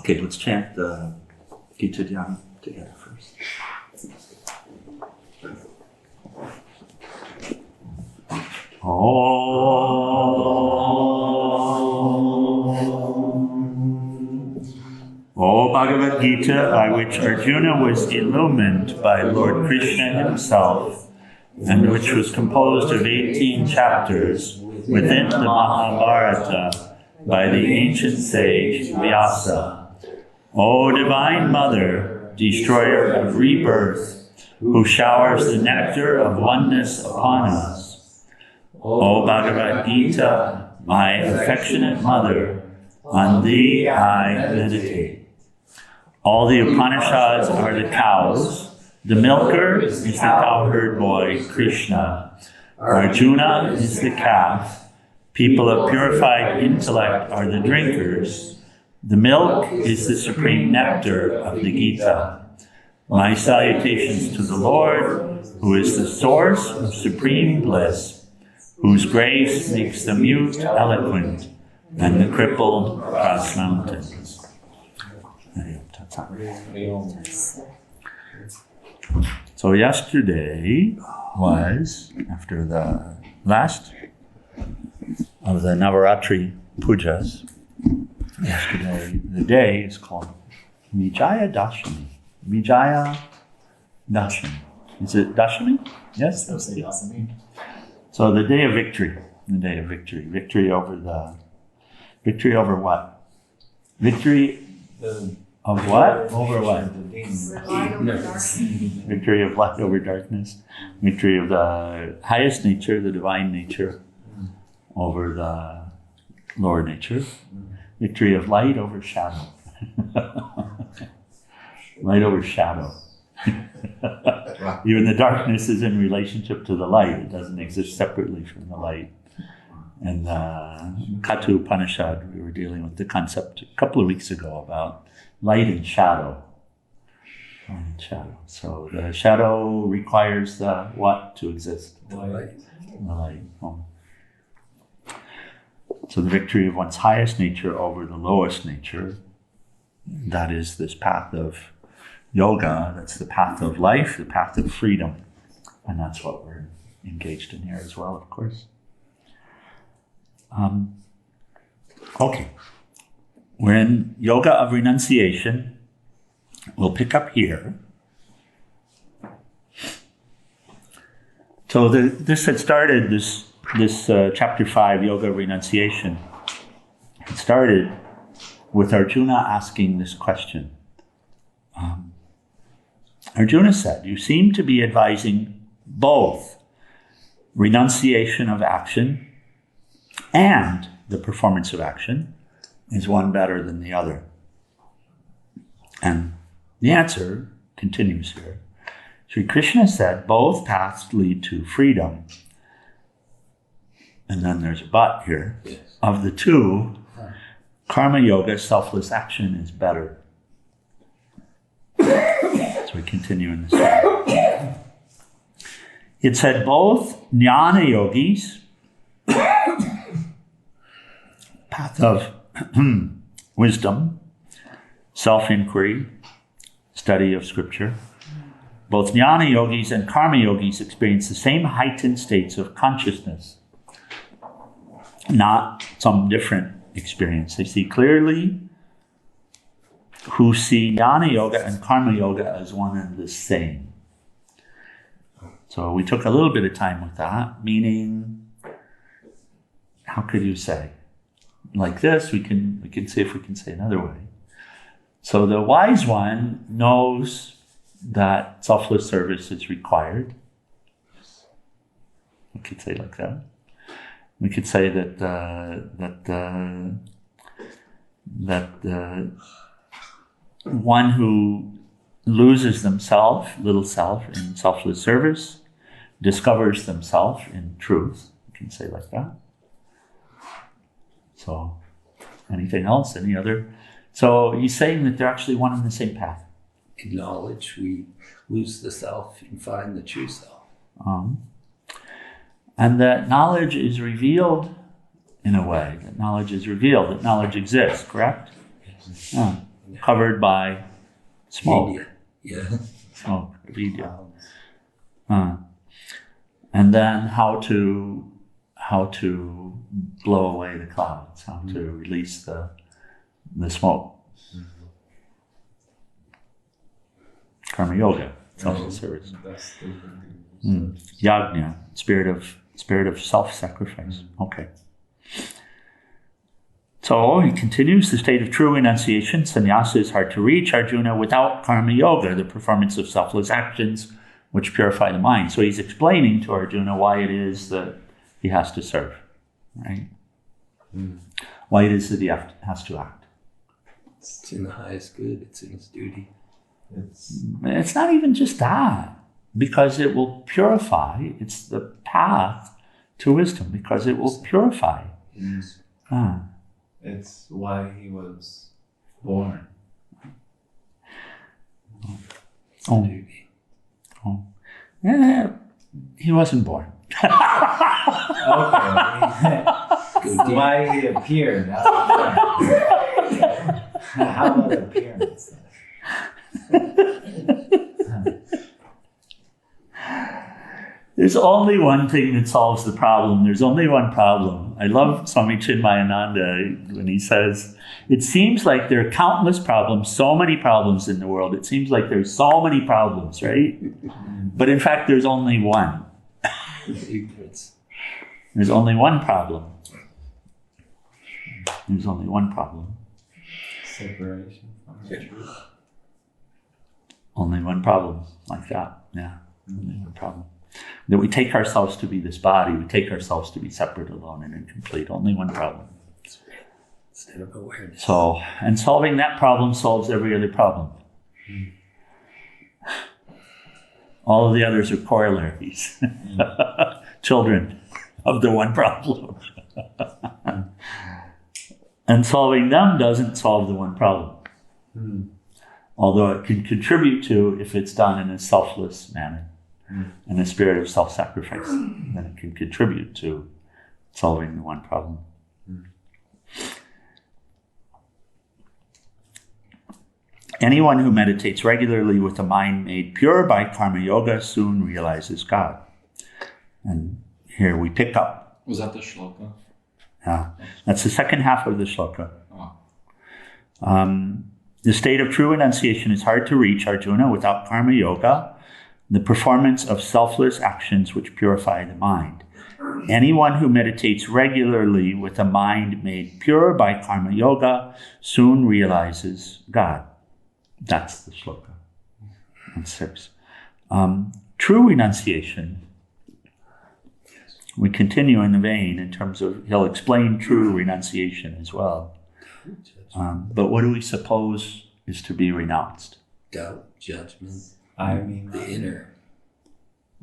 Okay, let's chant the Geeta Dhyana together first. O Bhagavad Gita, by which Arjuna was illumined by Lord Krishna himself, and which was composed of 18 chapters within the Mahabharata by the ancient sage Vyasa. O Divine Mother, destroyer of rebirth, who showers the nectar of oneness upon us. O Bhagavad Gita, my affectionate mother, on thee I meditate. All the Upanishads are the cows. The milker is the cowherd boy, Krishna. Arjuna is the calf. People of purified intellect are the drinkers. The milk is the supreme nectar of the Gita. My salutations to the Lord, who is the source of supreme bliss, whose grace makes the mute eloquent and the crippled cross mountains. So yesterday was, after the last of the Navaratri pujas, yesterday, the day is called Vijaya Dashami. Vijaya Dashami. Is it Dashami? Yes? Dashami. So the day of victory. The day of victory. Victory over what? Victory of what? Over what? Victory of light over darkness. Victory of the highest nature, the divine nature, over the lower nature. Victory of light over shadow. Light over shadow. Even the darkness is in relationship to the light. It doesn't exist separately from the light. And Katu Upanishad, we were dealing with the concept a couple of weeks ago about light and shadow. Light and shadow. So the shadow requires the what to exist? The light. The light. Oh. So the victory of one's highest nature over the lowest nature, that is this path of yoga, that's the path of life, the path of freedom. And that's what we're engaged in here as well, of course. Okay. We're in Yoga of Renunciation. We'll pick up here. So this had started, this chapter 5, Yoga of Renunciation, it started with Arjuna asking this question. Arjuna said, you seem to be advising both renunciation of action and the performance of action. Is one better than the other? And the answer continues here. Sri Krishna said, both paths lead to freedom. And then there's a but here. Yes. Of the two, karma yoga, selfless action, is better. So we continue in this way. It said both jnana yogis, path of wisdom, self-inquiry, study of scripture. Both jnana yogis and karma yogis experience the same heightened states of consciousness, not some different experience. They see clearly, who see jnana yoga and karma yoga as one and the same. So we took a little bit of time with that, meaning, how could you say? Like this, we can see if we can say another way. So the wise one knows that selfless service is required. We could say like that. We could say that one who loses themselves, little self, in selfless service, discovers themselves in truth. We can say like that. So, anything else? Any other? So he's saying that they're actually one and the same path. In knowledge, we lose the self and find the true self. And that knowledge is revealed in a way. That knowledge is revealed. That knowledge exists, correct? Yes. Yeah. covered by smoke. Media. Yeah. Smoke, vidya. And then how to blow away the clouds, how to release the smoke. Karma yoga, self-service. Yajna, spirit of self-sacrifice. Okay. So he continues, the state of true renunciation, sannyasa, is hard to reach, Arjuna, without karma yoga, the performance of selfless actions which purify the mind. So he's explaining to Arjuna why it is that he has to serve, right? Why it is that he has to act. It's in the highest good. It's in his duty. It's not even just that, because it will purify. It's the path to wisdom, because it will purify. It's why he was born. Yeah, he wasn't born. Okay. Why he appeared. How about appearance? There's only one thing that solves the problem. There's only one problem. I love Swami Chinmayananda when he says, it seems like there are countless problems, so many problems in the world. It seems like there's so many problems, right? But in fact, there's only one. There's only one problem. There's only one problem. Separation from the truth. Only one problem, like that. Yeah, only one problem. That we take ourselves to be this body, we take ourselves to be separate, alone, and incomplete. Only one problem. Instead of awareness. So, and solving that problem solves every other problem. All of the others are corollaries. Children of the one problem. And solving them doesn't solve the one problem. Although it can contribute to, if it's done in a selfless manner, in a spirit of self-sacrifice, then it can contribute to solving the one problem. Anyone who meditates regularly with a mind made pure by karma yoga soon realizes God. And here we pick up. Was that the shloka? Yeah, that's the second half of the shloka. Oh. The state of true renunciation is hard to reach, Arjuna, without karma yoga, the performance of selfless actions which purify the mind. Anyone who meditates regularly with a mind made pure by karma yoga soon realizes God. That's the shloka. And 6. True renunciation, we continue in the vein in terms of, he'll explain true renunciation as well. But what do we suppose is to be renounced? Doubt, judgment, I mean, the inner.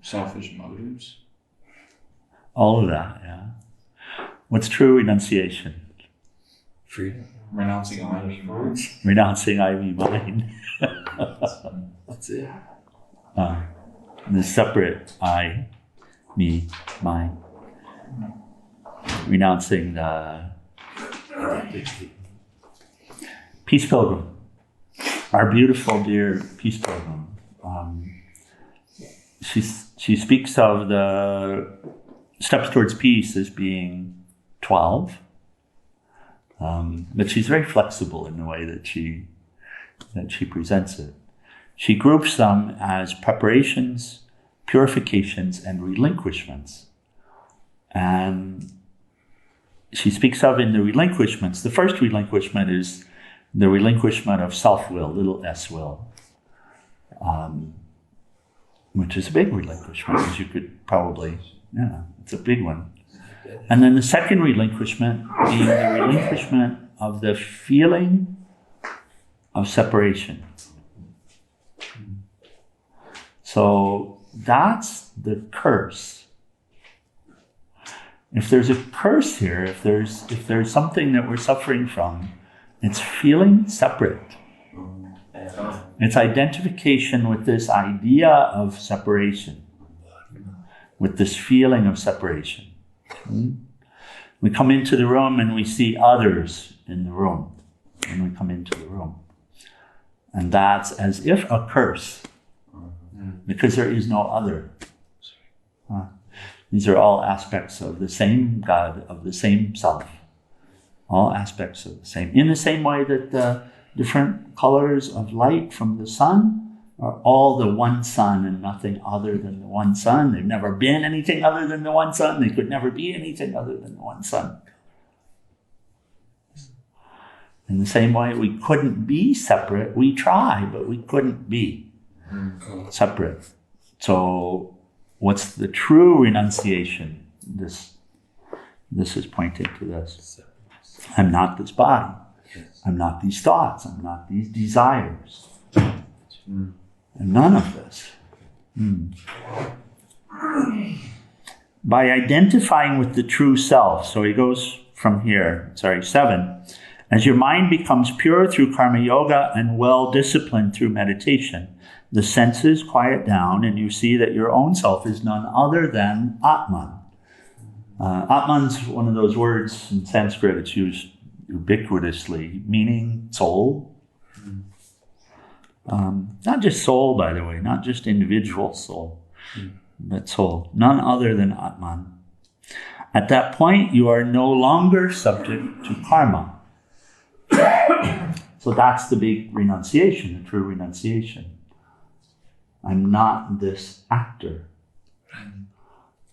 Selfish motives? All of that, yeah. What's true renunciation? Freedom. Renouncing I, me, mine. Renouncing I, me, mine. That's it. The separate I, me, mine. Renouncing the Peace Pilgrim. Our beautiful, dear Peace Pilgrim. She speaks of the steps towards peace as being 12. But she's very flexible in the way that she presents it. She groups them as preparations, purifications, and relinquishments. And she speaks of in the relinquishments, the first relinquishment is the relinquishment of self-will, little s will, which is a big relinquishment, as you could probably, it's a big one. And then the second relinquishment being the relinquishment of the feeling of separation. So that's the curse. If there's a curse here, if there's something that we're suffering from, it's feeling separate. It's identification with this idea of separation, with this feeling of separation. We come into the room and we see others in the room when we come into the room. And that's as if a curse, because there is no other. These are all aspects of the same God, of the same self. All aspects of the same. In the same way that the different colors of light from the sun are all the one sun and nothing other than the one sun. They've never been anything other than the one sun. They could never be anything other than the one sun. In the same way, we couldn't be separate. We try, but we couldn't be separate. So what's the true renunciation? This is pointing to this. I'm not this body. I'm not these thoughts. I'm not these desires. And none of this. By identifying with the true self, so he goes from here, 7. As your mind becomes pure through karma yoga and well-disciplined through meditation, the senses quiet down and you see that your own self is none other than Atman. Atman's one of those words in Sanskrit, it's used ubiquitously, meaning soul. Not just soul, by the way, not just individual soul, but soul. None other than Atman. At that point, you are no longer subject to karma. So that's the big renunciation, the true renunciation. I'm not this actor.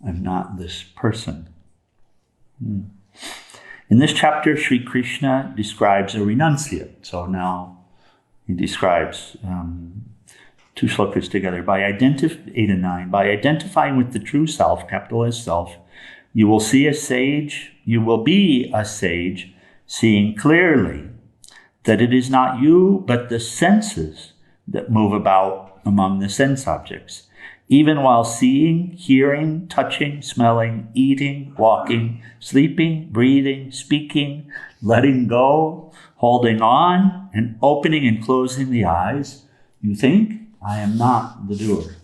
I'm not this person. In this chapter, Sri Krishna describes a renunciate. So now he describes 2 shlokas together. 8 and 9. By identifying with the true self, capital S self, you will be a sage, seeing clearly that it is not you, but the senses that move about among the sense objects. Even while seeing, hearing, touching, smelling, eating, walking, sleeping, breathing, speaking, letting go, holding on, and opening and closing the eyes, you think, I am not the doer.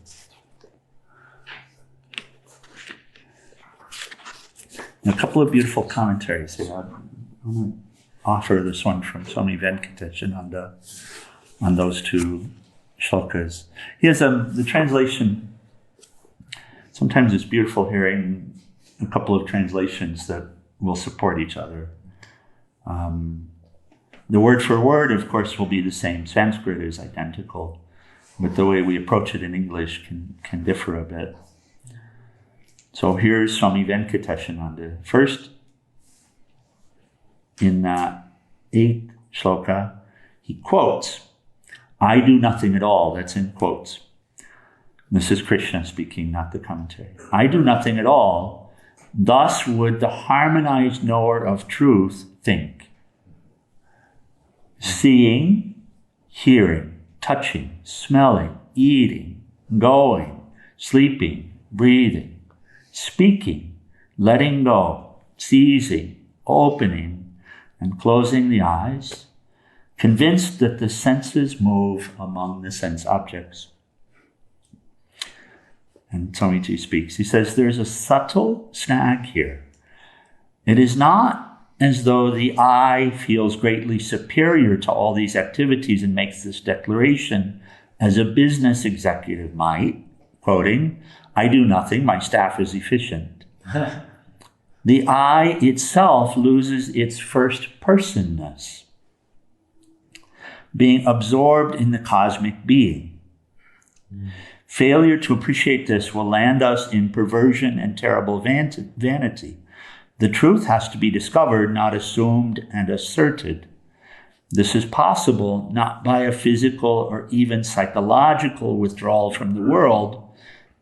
And a couple of beautiful commentaries here. I want to offer this one from Swami Venkatesananda on those 2 shlokas. He has the translation. Sometimes it's beautiful hearing a couple of translations that will support each other. The word for word, of course, will be the same. Sanskrit is identical, but the way we approach it in English can differ a bit. So here's Swami Venkatesananda. First, in that 8th shloka, he quotes, I do nothing at all. That's in quotes. This is Krishna speaking, not the commentary. I do nothing at all. Thus would the harmonized knower of truth think. Seeing, hearing, touching, smelling, eating, going, sleeping, breathing, speaking, letting go, seizing, opening, and closing the eyes, convinced that the senses move among the sense objects. And Swamiji speaks. He says, there's a subtle snag here. It is not as though the I feels greatly superior to all these activities and makes this declaration as a business executive might, quoting, I do nothing, my staff is efficient. The I itself loses its first personness, being absorbed in the cosmic being. Failure to appreciate this will land us in perversion and terrible vanity. The truth has to be discovered, not assumed and asserted. This is possible not by a physical or even psychological withdrawal from the world,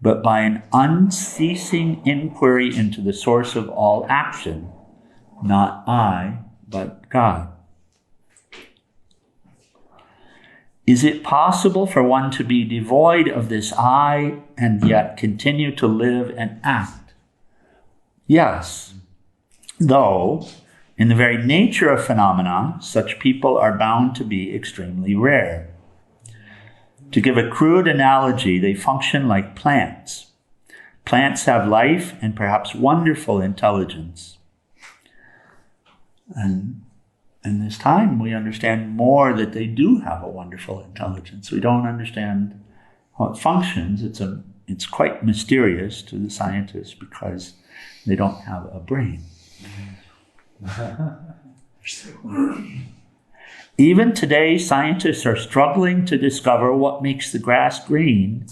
but by an unceasing inquiry into the source of all action, not I, but God. Is it possible for one to be devoid of this I and yet continue to live and act? Yes, though in the very nature of phenomena, such people are bound to be extremely rare. To give a crude analogy, they function like plants. Plants have life and perhaps wonderful intelligence. And in this time, we understand more that they do have a wonderful intelligence. We don't understand how it functions. It's quite mysterious to the scientists because they don't have a brain. Even today, scientists are struggling to discover what makes the grass green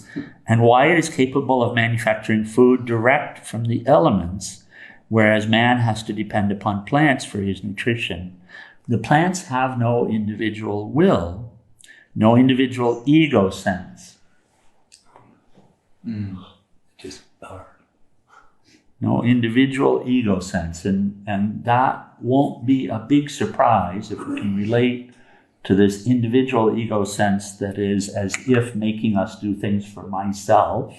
and why it is capable of manufacturing food direct from the elements, whereas man has to depend upon plants for his nutrition. The plants have no individual will, no individual ego sense. Just are. No individual ego sense. And that won't be a big surprise if we can relate to this individual ego sense that is as if making us do things for myself,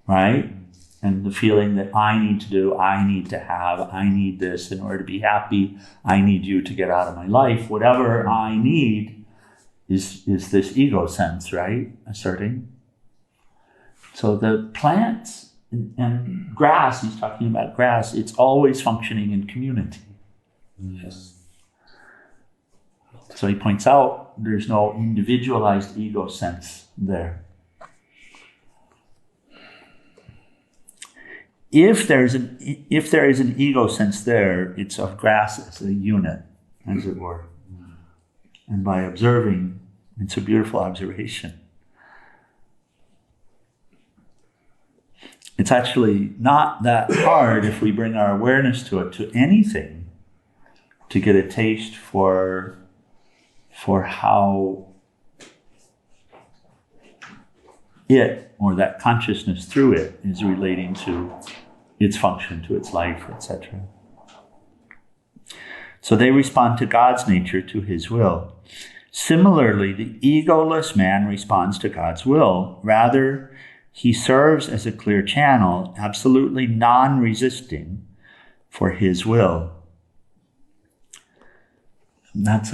right? And the feeling that I need to do, I need to have, I need this in order to be happy, I need you to get out of my life. Whatever I need is this ego sense, right? Asserting. So the plants and grass, he's talking about grass, it's always functioning in community. Yes. So he points out there's no individualized ego sense there. If there is an ego sense there, it's of grass as a unit, as it were. And by observing, it's a beautiful observation. It's actually not that hard if we bring our awareness to it, to anything, to get a taste for how it, or that consciousness through it, is relating to its function, to its life, etc. So they respond to God's nature, to his will. Similarly, the egoless man responds to God's will. Rather, he serves as a clear channel, absolutely non-resisting for his will. And that's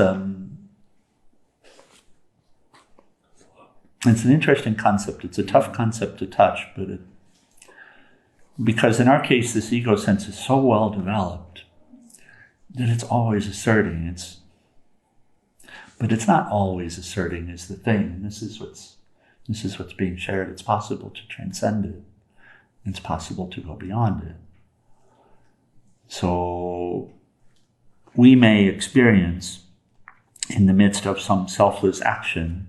it's an interesting concept. It's a tough concept to touch, but because in our case, this ego sense is so well developed that it's always asserting. But it's not always asserting is the thing. And this is what's being shared. It's possible to transcend it. It's possible to go beyond it. So we may experience, in the midst of some selfless action,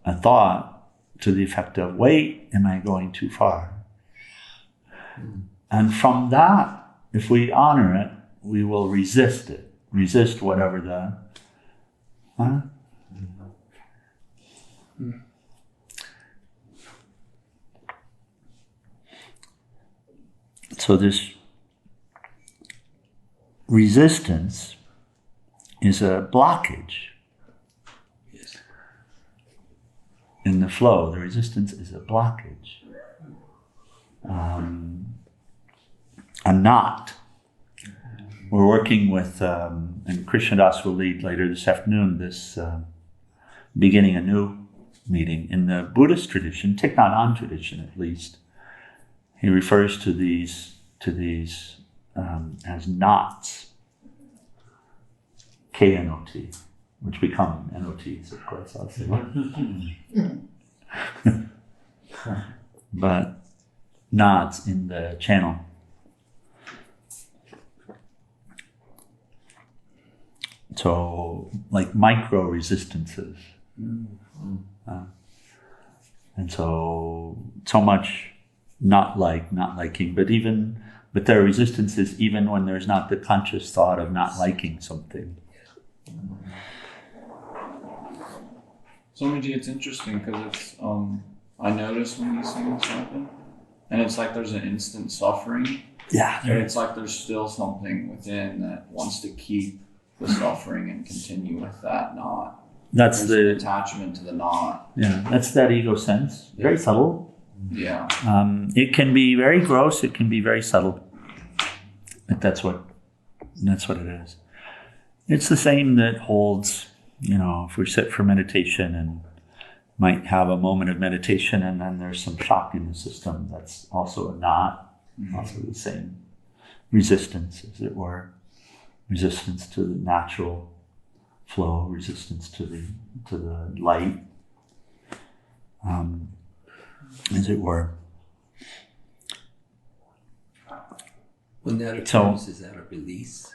a thought to the effect of, wait, am I going too far? And from that, if we honor it, we will resist it. Resist whatever the... Huh? So this resistance is a blockage in the flow. The resistance is a blockage. A knot. We're working with, and Krishnadas will lead later this afternoon, this beginning a new meeting. In the Buddhist tradition, Thich Nhat Hanh tradition at least, he refers to these as knots, K-N-O-T, which become N-O-Ts, of course, also. But knots in the channel. So, like micro resistances. And so much not liking, but there are resistances even when there's not the conscious thought of not liking something. Swamiji, it's interesting because it's, I notice when these things happen, and it's like there's an instant suffering. Yeah. And it's like there's still something within that wants to keep the suffering and continue with that knot. That's There's an attachment to the knot. Yeah, that's that ego sense. Very subtle. Yeah. It can be very gross. It can be very subtle. But that's what it is. It's the same that holds, if we sit for meditation and might have a moment of meditation and then there's some shock in the system. That's also a knot, also the same resistance, as it were. resistance to the natural flow, resistance to the light, as it were. When that occurs, is that a release?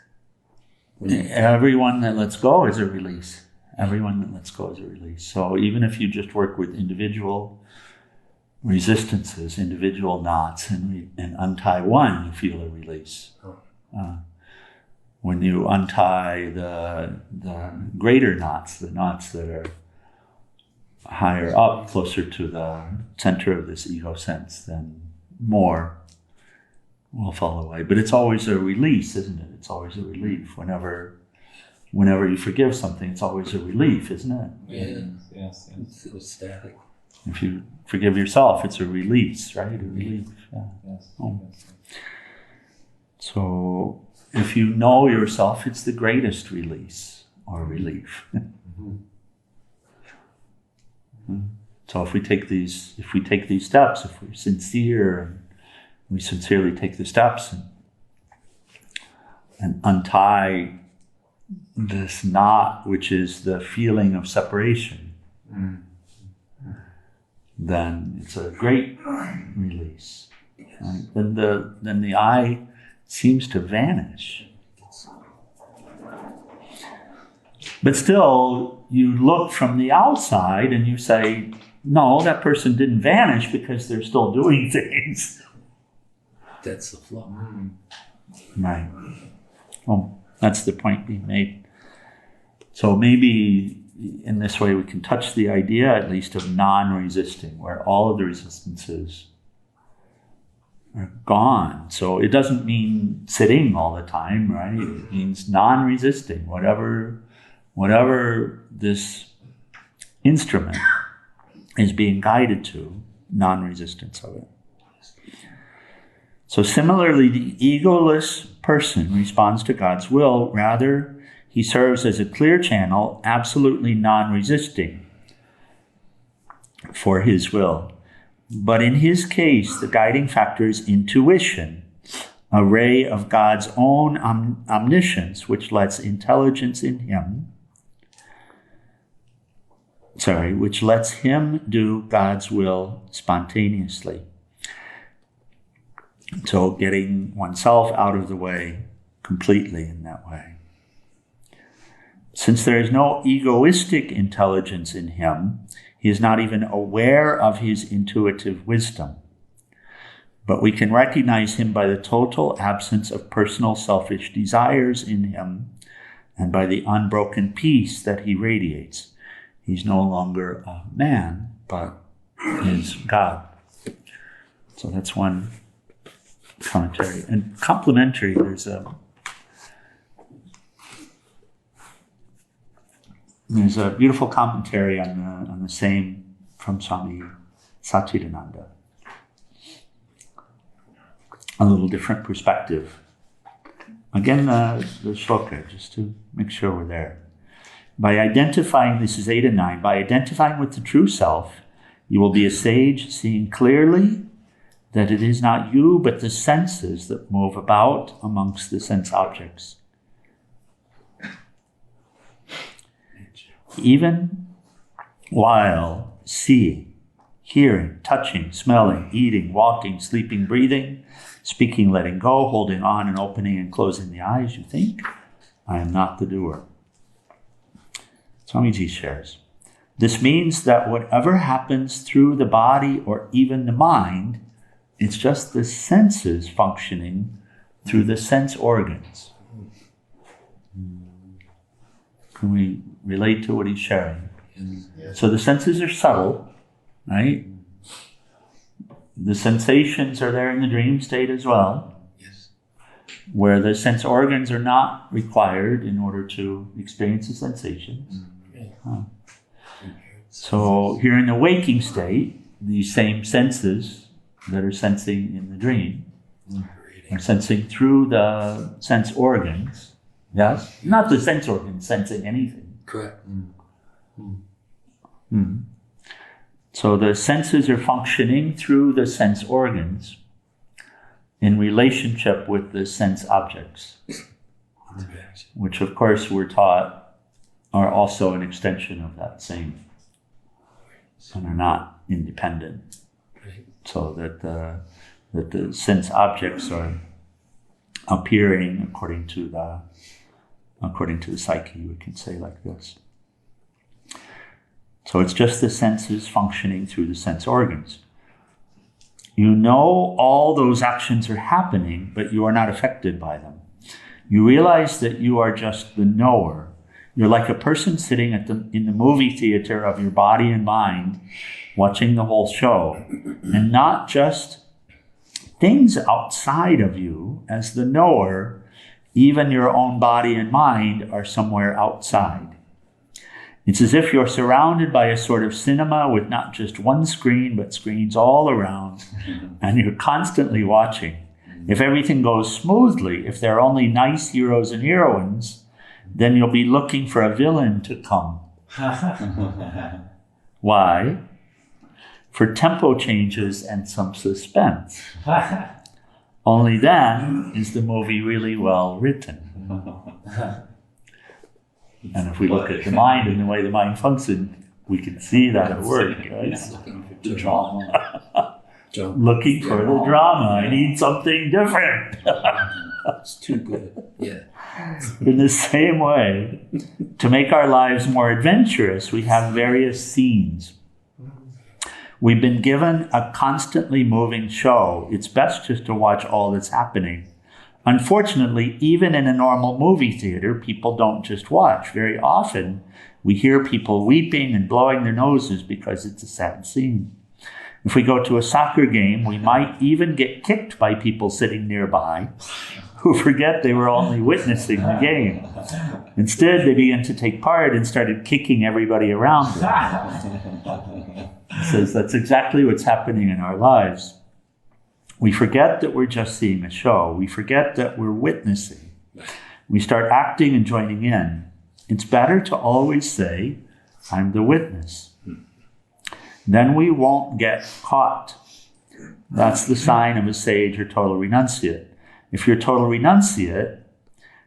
Everyone that lets go is a release. Everyone that lets go is a release. So even if you just work with individual resistances, individual knots, and untie one, you feel a release. When you untie the greater knots, the knots that are higher up, closer to the center of this ego sense, then more will fall away. But it's always a release, isn't it? It's always a relief. Whenever you forgive something, it's always a relief, isn't it? Yes. It's ecstatic. If you forgive yourself, it's a release, right? A relief. Yeah. Yes. Oh. So if you know yourself, it's the greatest release or relief. So if we take these steps, if we're sincere, and we sincerely take the steps and untie this knot, which is the feeling of separation, then it's a great release. Right? Then the I seems to vanish. But still, you look from the outside and you say, no, that person didn't vanish because they're still doing things. That's the flow. Right. Well, that's the point being made. So maybe in this way we can touch the idea at least of non-resisting, where all of the resistances are gone. So it doesn't mean sitting all the time, right? It means non-resisting, whatever this instrument is being guided to, non-resistance of it. So similarly, the egoless person responds to God's will. Rather, he serves as a clear channel, absolutely non-resisting for his will. But in his case, the guiding factor is intuition, a ray of God's own omniscience, which lets intelligence in him, which lets him do God's will spontaneously. So getting oneself out of the way completely in that way. Since there is no egoistic intelligence in him, he is not even aware of his intuitive wisdom. But we can recognize him by the total absence of personal selfish desires in him and by the unbroken peace that he radiates. He's no longer a man, but is God. So that's one commentary. And complementary, there's a beautiful commentary on the same from Swami Satchidananda. A little different perspective. Again, the shloka, just to make sure we're there. By identifying, this is 8 and 9, by identifying with the true self, you will be a sage, seeing clearly that it is not you, but the senses that move about amongst the sense objects. Even while seeing, hearing, touching, smelling, eating, walking, sleeping, breathing, speaking, letting go, holding on and opening and closing the eyes, you think, I am not the doer. Swamiji shares, this means that whatever happens through the body or even the mind, it's just the senses functioning through the sense organs. Can we relate to what he's sharing? Yes. So the senses are subtle, right? The sensations are there in the dream state as well. Yes. Where the sense organs are not required in order to experience the sensations. So here in the waking state, these same senses that are sensing in the dream are sensing through the sense organs. Yes? Not the sense organs sensing anything. Correct. So the senses are functioning through the sense organs in relationship with the sense objects. which of course we're taught are also an extension of that same, and are not independent. Right. So that the sense objects are appearing according to the psyche, we can say like this. So it's just the senses functioning through the sense organs. You know all those actions are happening, but you are not affected by them. You realize that you are just the knower. You're like a person sitting in the movie theater of your body and mind, watching the whole show, and not just things outside of you. As the knower, even your own body and mind are somewhere outside. It's as if you're surrounded by a sort of cinema with not just one screen, but screens all around, and you're constantly watching. If everything goes smoothly, if there are only nice heroes and heroines, then you'll be looking for a villain to come. Why? For tempo changes and some suspense. Only then is the movie really well written. And if we look at the mind and the way the mind functions, we can see that at work, right? Looking for the drama. Looking for the drama. I need something different. It's too good. Yeah. In the same way, to make our lives more adventurous, we have various scenes. We've been given a constantly moving show. It's best just to watch all that's happening. Unfortunately, even in a normal movie theater, people don't just watch. Very often, we hear people weeping and blowing their noses because it's a sad scene. If we go to a soccer game, we might even get kicked by people sitting nearby who forget they were only witnessing the game. Instead, they began to take part and started kicking everybody around them. He says that's exactly what's happening in our lives. We forget that we're just seeing a show. We forget that we're witnessing. We start acting and joining in. It's better to always say, I'm the witness. Then we won't get caught. That's the sign of a sage or total renunciate. If you're total renunciate,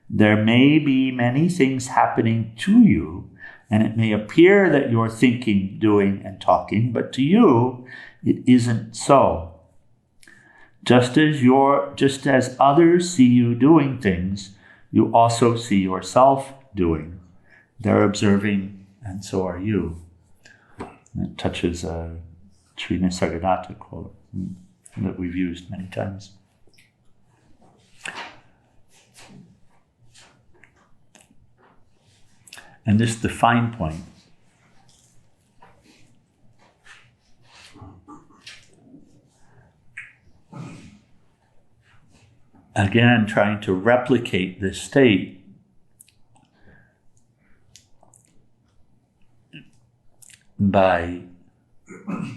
there may be many things happening to you, and it may appear that you're thinking, doing, and talking, but to you, it isn't so. Just as others see you doing things, you also see yourself doing. They're observing, and so are you. That touches a Sri Nisargadatta quote that we've used many times. And this is the fine point. Again, trying to replicate this state by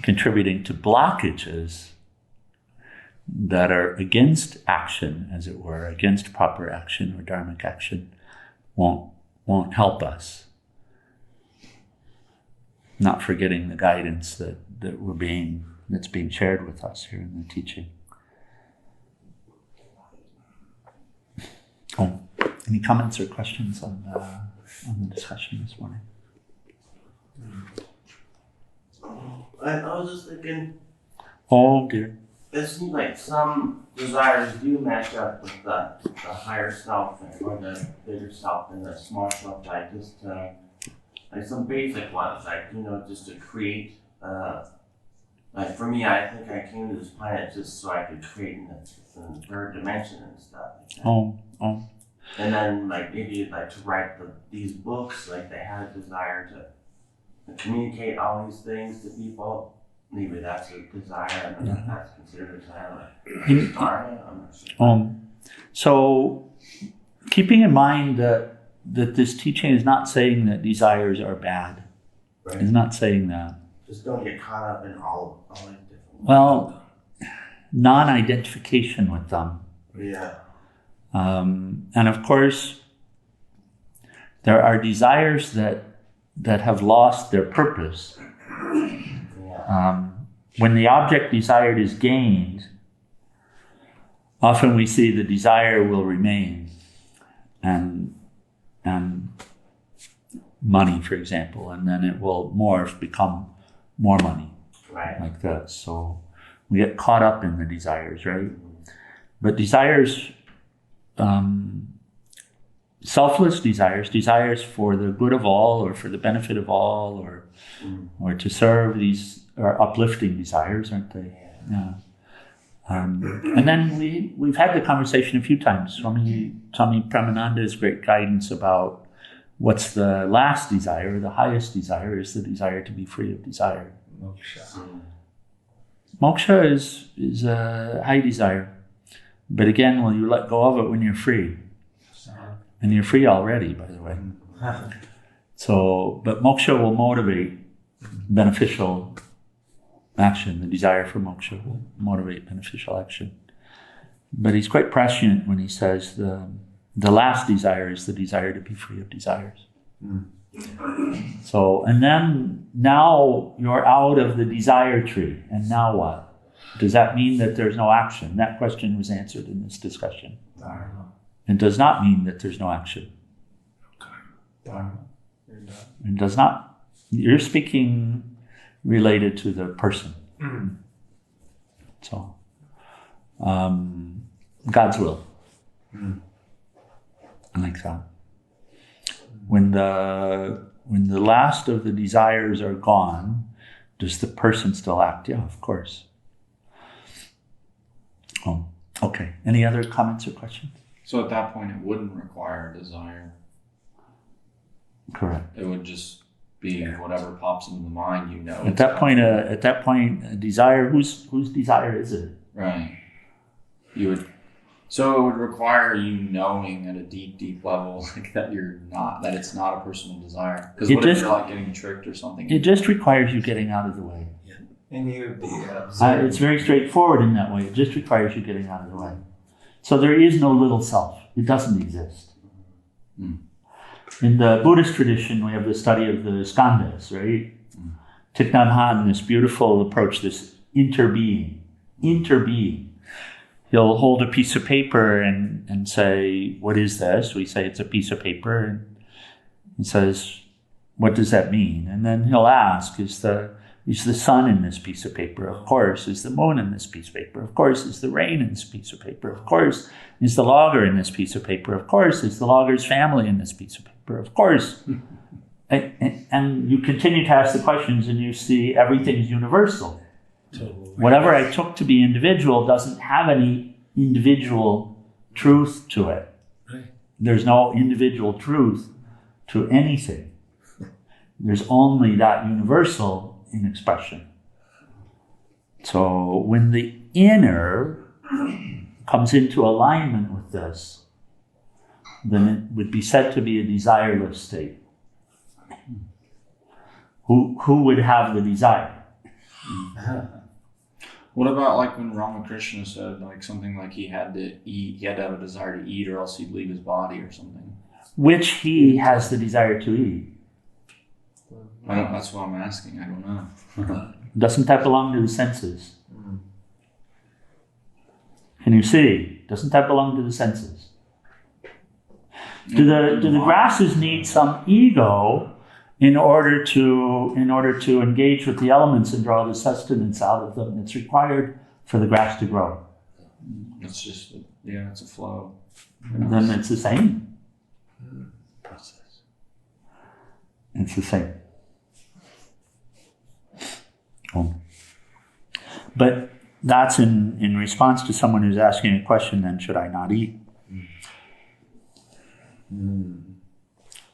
contributing to blockages that are against action, as it were, against proper action or dharmic action, won't help us. Not forgetting the guidance that's being shared with us here in the teaching. Oh, any comments or questions on the discussion this morning? I was just thinking, Oh dear. it seems like some desires do match up with the higher self or the bigger self and the small self, like just like some basic ones, like just to create. Like for me, I think I came to this planet just so I could create in the third dimension and stuff. Like that. Oh. And then maybe to write these books, like they had a desire to communicate all these things to people. Maybe that's a desire, and that's considered a desire. Like dharma, I'm not sure. So keeping in mind that this teaching is not saying that desires are bad. Right. It's not saying that. Just don't get caught up in all these different. Well, non-identification with them. Yeah. And of course, there are desires that have lost their purpose. Yeah. When the object desired is gained, often we see the desire will remain. and money, for example, and then it will become more money, Right. like this. So we get caught up in the desires, right? But desires, selfless desires for the good of all, or for the benefit of all, or to serve, these are uplifting desires, aren't they? Yeah. And then we've had the conversation a few times. Swami Premananda's great guidance about what's the last desire, the highest desire, is the desire to be free of desire. Moksha is a high desire. But again, will you let go of it when you're free? And you're free already, by the way. So, but moksha will motivate beneficial action. The desire for moksha will motivate beneficial action. But he's quite prescient when he says the last desire is the desire to be free of desires. So, and then now you're out of the desire tree, and now what? Does that mean that there's no action? That question was answered in this discussion. It does not mean that there's no action. It does not. You're speaking related to the person. So, God's will. Like that. When the last of the desires are gone, does the person still act? Yeah, of course. Oh, okay. Any other comments or questions? So at that point, it wouldn't require a desire. Correct. It would just be whatever pops into the mind, you know. At that point, a desire. Whose desire is it? Right. You would. So it would require you knowing at a deep, deep level, like that it's not a personal desire. Because what if you're like getting tricked or something? It just requires you getting out of the way. And you would be It's very straightforward in that way. It just requires you getting out of the way. So there is no little self. It doesn't exist. In the Buddhist tradition, we have the study of the skandhas, right? Thich Nhat Hanh, this beautiful approach, this interbeing. He'll hold a piece of paper and say, what is this? We say it's a piece of paper. And he says, what does that mean? And then he'll ask, is the sun in this piece of paper? Of course. Is the moon in this piece of paper? Of course. Is the rain in this piece of paper? Of course. Is the logger in this piece of paper? Of course. Is the logger's family in this piece of paper? Of course. And you continue to ask the questions and you see everything's universal. Whatever I took to be individual doesn't have any individual truth to it. There's no individual truth to anything. There's only that universal in expression. So when the inner comes into alignment with this, then it would be said to be a desireless state. Who would have the desire? What about like when Ramakrishna said like something like he had to eat, he had to have a desire to eat or else he'd leave his body or something? Which he has the desire to eat. That's what I'm asking. I don't know. Doesn't that belong to the senses? Can you see? Doesn't that belong to the senses? Do the grasses need some ego in order to engage with the elements and draw the sustenance out of them that's required for the grass to grow? It's just it's a flow. Then it's the same process. It's the same. But that's in response to someone who's asking a question, then should I not eat?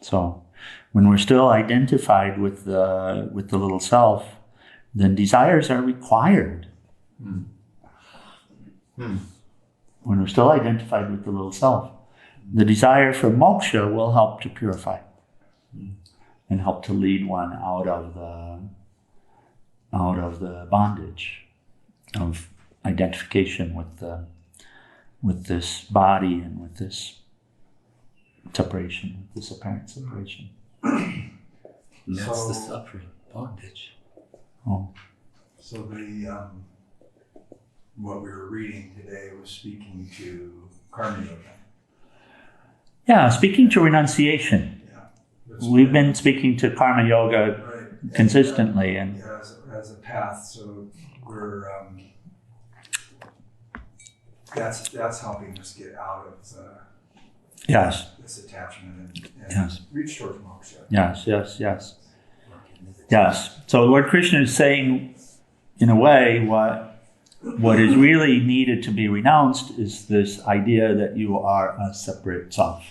So when we're still identified with the little self, then desires are required. When we're still identified with the little self, the desire for moksha will help to purify and help to lead one out of the bondage of identification with this body and with this separation, this apparent separation. That's the suffering, bondage. So the what we were reading today was speaking to karma yoga. Yeah, speaking to renunciation. That's We've been speaking to karma yoga right. consistently, and Yeah, as a path. So we're that's helping us get out of yes, this attachment and Yes. reach towards moksha. yes. Yes. So Lord Krishna is saying, in a way, what is really needed to be renounced is this idea that you are a separate self,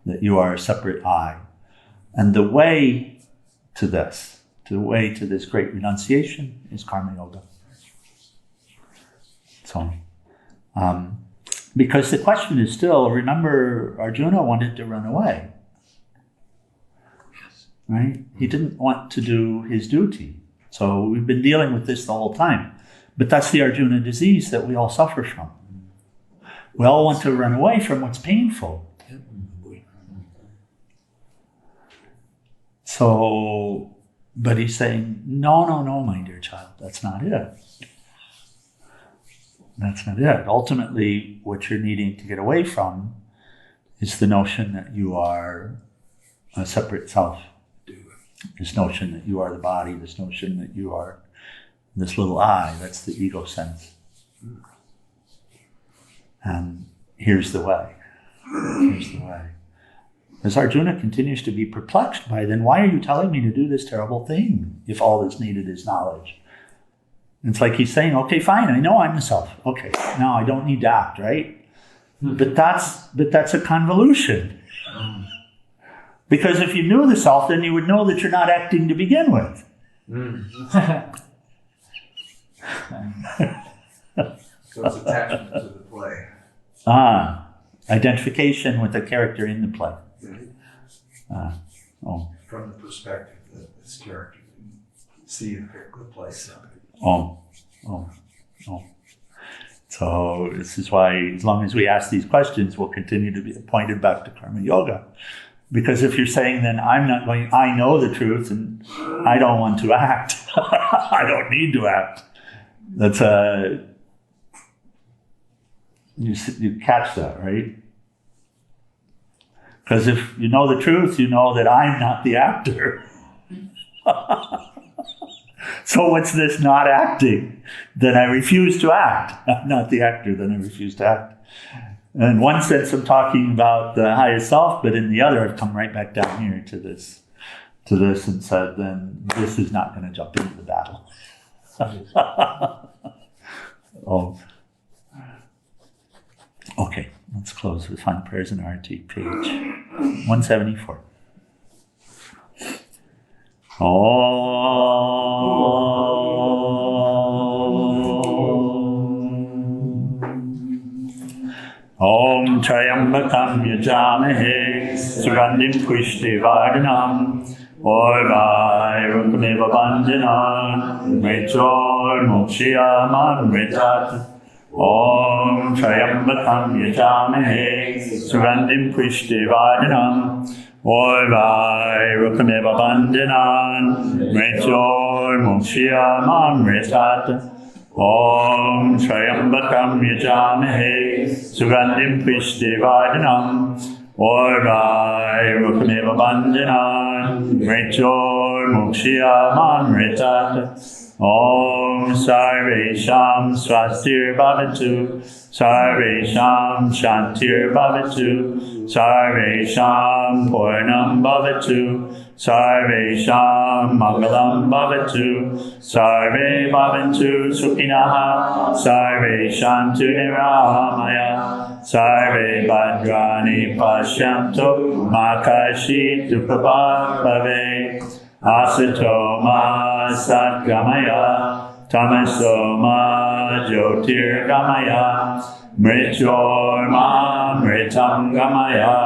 that you are a separate I. And the way to this, great renunciation is karma yoga. So, because the question is still, remember, Arjuna wanted to run away. Right? He didn't want to do his duty. So we've been dealing with this the whole time. But that's the Arjuna disease that we all suffer from. We all want to run away from what's painful. So, but he's saying, no, my dear child, that's not it. That's not it. Ultimately, what you're needing to get away from is the notion that you are a separate self. This notion that you are the body, this notion that you are this little I, that's the ego sense. And here's the way. As Arjuna continues to be perplexed by, then why are you telling me to do this terrible thing if all that's needed is knowledge? And it's like he's saying, okay, fine, I know I'm the self. Okay, now I don't need to act, right? But that's a convolution. Because if you knew the self, then you would know that you're not acting to begin with. So it's attachment to the play. Identification with the character in the play. From the perspective that this character can see and pick the play. So this is why, as long as we ask these questions, we'll continue to be pointed back to karma yoga. Because if you're saying, then I know the truth and I don't want to act. I don't need to act. That's you catch that, right? Because if you know the truth, you know that I'm not the actor. So what's this not acting? Then I refuse to act. I'm not the actor, then I refuse to act. In one sense, I'm talking about the higher self, but in the other, I've come right back down here to this and said, then this is not going to jump into the battle. Okay, let's close with Final Prayers and Arati, page 174. Om Trayambakam Yajamahe Sugandim Pushtivardhanam Orvai Rukameva Bandhanan Mechor Mokshiyaman Mritat Om Trayambakam Yajamahe Sugandim Pushtivardhanam Orvai Rukameva Bandhanan Mechor Mokshiyaman Mritat Om Trayambakam Yajamahe Sugandim Pushtivardhanam Orvai Rukameva Bandhanan Mrityur Mokshiyaman Mritat Om Sarvesham Swastir Bhavatu Sarvesham Shantir Bhavatu Sarvesham Purnam Bhavatu Sarvesham Mangalam Bhavatu Sarve Bhavantu Sukhinaha Sarve Shantu Niramaya Sarve Bhadrani Pashyanto Makashi Dukhabha Bhave Asato Ma Satgamaya Tamaso Ma Jyotir Gamaya Mrityur Ma Mritam Gamaya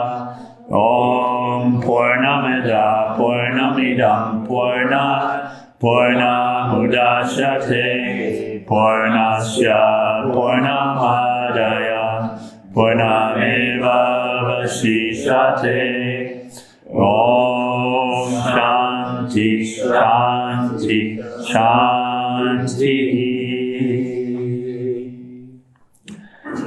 Om Purnamida Purnamidam Purna Mudachyate Purnasya Purnamadaya Purnameva Vasishate Om Shanti Shanti Shanti.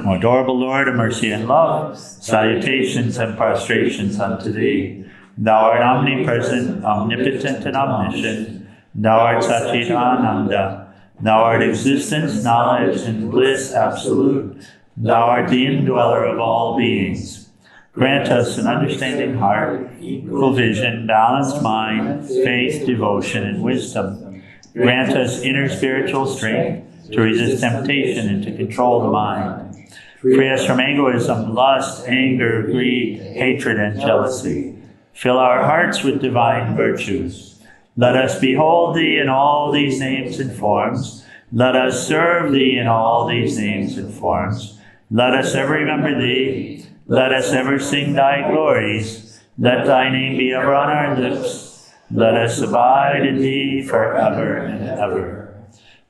O adorable Lord of mercy and love, salutations and prostrations unto thee. Thou art omnipresent, omnipotent, and omniscient. Thou art Satchidananda. Thou art existence, knowledge, and bliss absolute. Thou art the indweller of all beings. Grant us an understanding heart, equal vision, balanced mind, faith, devotion, and wisdom. Grant us inner spiritual strength to resist temptation and to control the mind. Free us from egoism, lust, anger, greed, hatred, and jealousy. Fill our hearts with divine virtues. Let us behold thee in all these names and forms. Let us serve thee in all these names and forms. Let us ever remember thee. Let us ever sing thy glories. Let thy name be ever on our lips. Let us abide in thee forever and ever.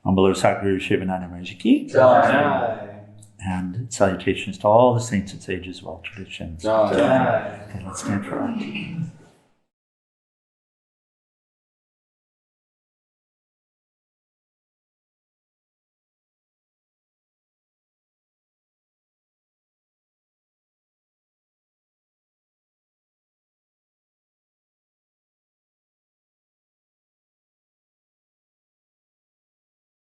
On below Sadhguru Shivananda Maharaj Ki. And salutations to all the saints and sages of all traditions. Okay, let's stand for our tea.